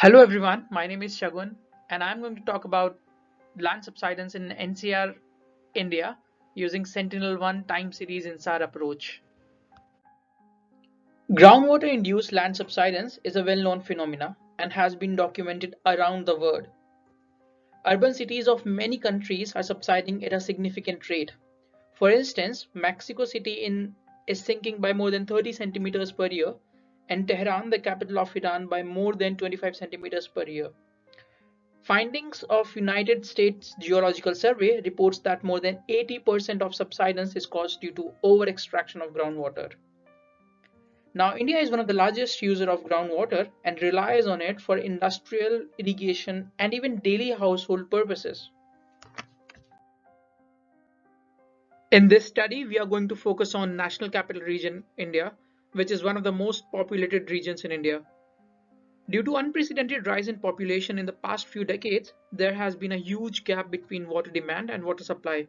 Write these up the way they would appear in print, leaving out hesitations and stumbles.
Hello everyone, my name is Shagun and I'm going to talk about land subsidence in NCR, India using Sentinel 1 time series INSAR approach. Groundwater induced land subsidence is a well-known phenomena and has been documented around the world. Urban cities of many countries are subsiding at a significant rate. For instance, Mexico is sinking by more than 30 centimeters per year and Tehran, the capital of Iran, by more than 25 centimeters per year. Findings of United States Geological Survey reports that more than 80% of subsidence is caused due to over-extraction of groundwater. Now, India is one of the largest users of groundwater and relies on it for industrial, irrigation, and even daily household purposes. In this study, we are going to focus on National Capital Region, India, which is one of the most populated regions in India. Due to unprecedented rise in population in the past few decades, there has been a huge gap between water demand and water supply.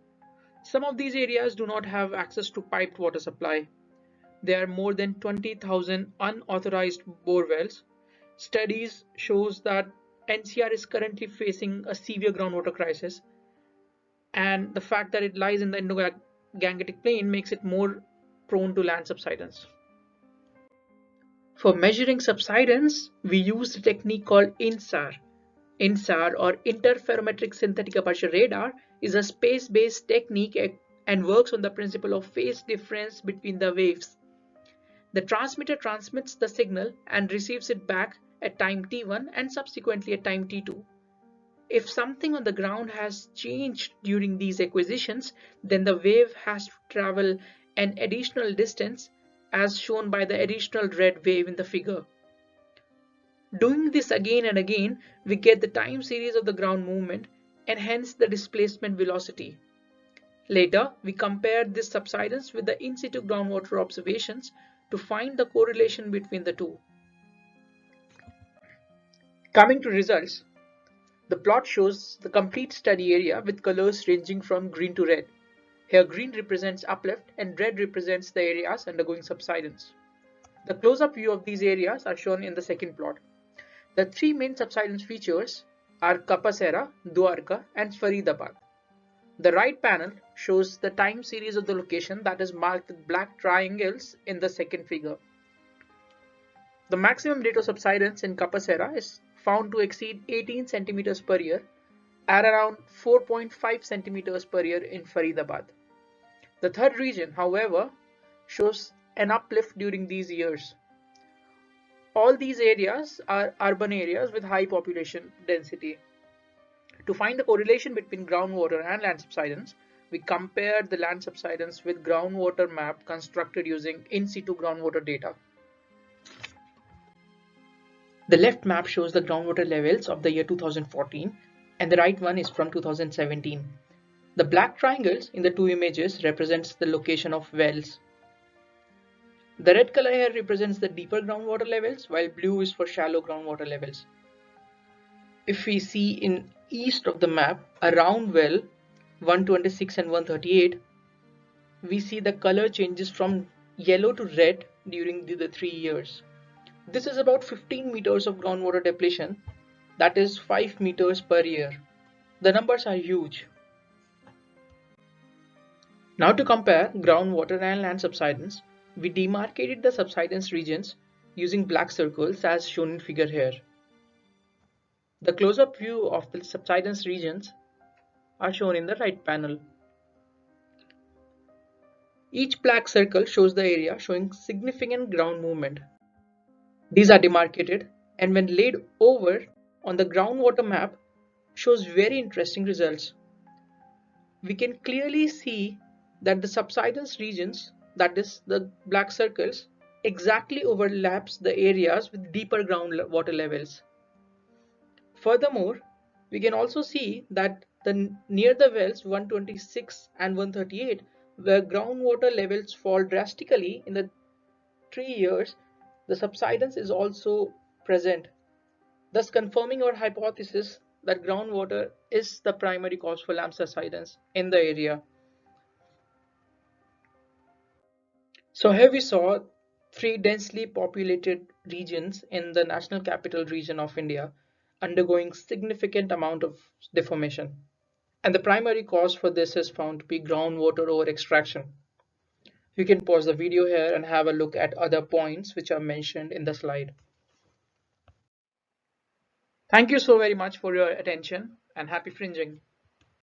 Some of these areas do not have access to piped water supply. There are more than 20,000 unauthorized bore wells. Studies shows that NCR is currently facing a severe groundwater crisis, and the fact that it lies in the Indo-Gangetic Plain makes it more prone to land subsidence. For measuring subsidence, we use a technique called INSAR. INSAR, or Interferometric Synthetic Aperture Radar, is a space-based technique and works on the principle of phase difference between the waves. The transmitter transmits the signal and receives it back at time t1 and subsequently at time t2. If something on the ground has changed during these acquisitions, then the wave has to travel an additional distance, as shown by the additional red wave in the figure. Doing this again and again, we get the time series of the ground movement and hence the displacement velocity. Later, we compare this subsidence with the in situ groundwater observations to find the correlation between the two. Coming to results, the plot shows the complete study area with colors ranging from green to red. Here green represents uplift and red represents the areas undergoing subsidence. The close-up view of these areas are shown in the second plot. The three main subsidence features are Kapasera, Dwarka, and Faridabad. The right panel shows the time series of the location that is marked with black triangles in the second figure. The maximum rate of subsidence in Kapasera is found to exceed 18 centimeters per year at around 4.5 centimeters per year in Faridabad. The third region, however, shows an uplift during these years. All these areas are urban areas with high population density. To find the correlation between groundwater and land subsidence, we compared the land subsidence with groundwater map constructed using in situ groundwater data. The left map shows the groundwater levels of the year 2014 and the right one is from 2017. The black triangles in the two images represents the location of wells. The red color here represents the deeper groundwater levels, while blue is for shallow groundwater levels. If we see in east of the map, around well 126 and 138, we see the color changes from yellow to red during the 3 years. This is about 15 meters of groundwater depletion, that is 5 meters per year. The numbers are huge. Now to compare groundwater and land subsidence, we demarcated the subsidence regions using black circles as shown in figure here. The close-up view of the subsidence regions are shown in the right panel. Each black circle shows the area showing significant ground movement. These are demarcated and when laid over on the groundwater map shows very interesting results. We can clearly see that the subsidence regions, that is the black circles, exactly overlaps the areas with deeper groundwater levels. Furthermore, we can also see that near the wells 126 and 138, where groundwater levels fall drastically in the 3 years, the subsidence is also present, thus confirming our hypothesis that groundwater is the primary cause for land subsidence in the area. So here we saw 3 densely populated regions in the National Capital Region of India undergoing significant amount of deformation. And the primary cause for this is found to be groundwater over extraction. You can pause the video here and have a look at other points which are mentioned in the slide. Thank you so very much for your attention and happy fringing.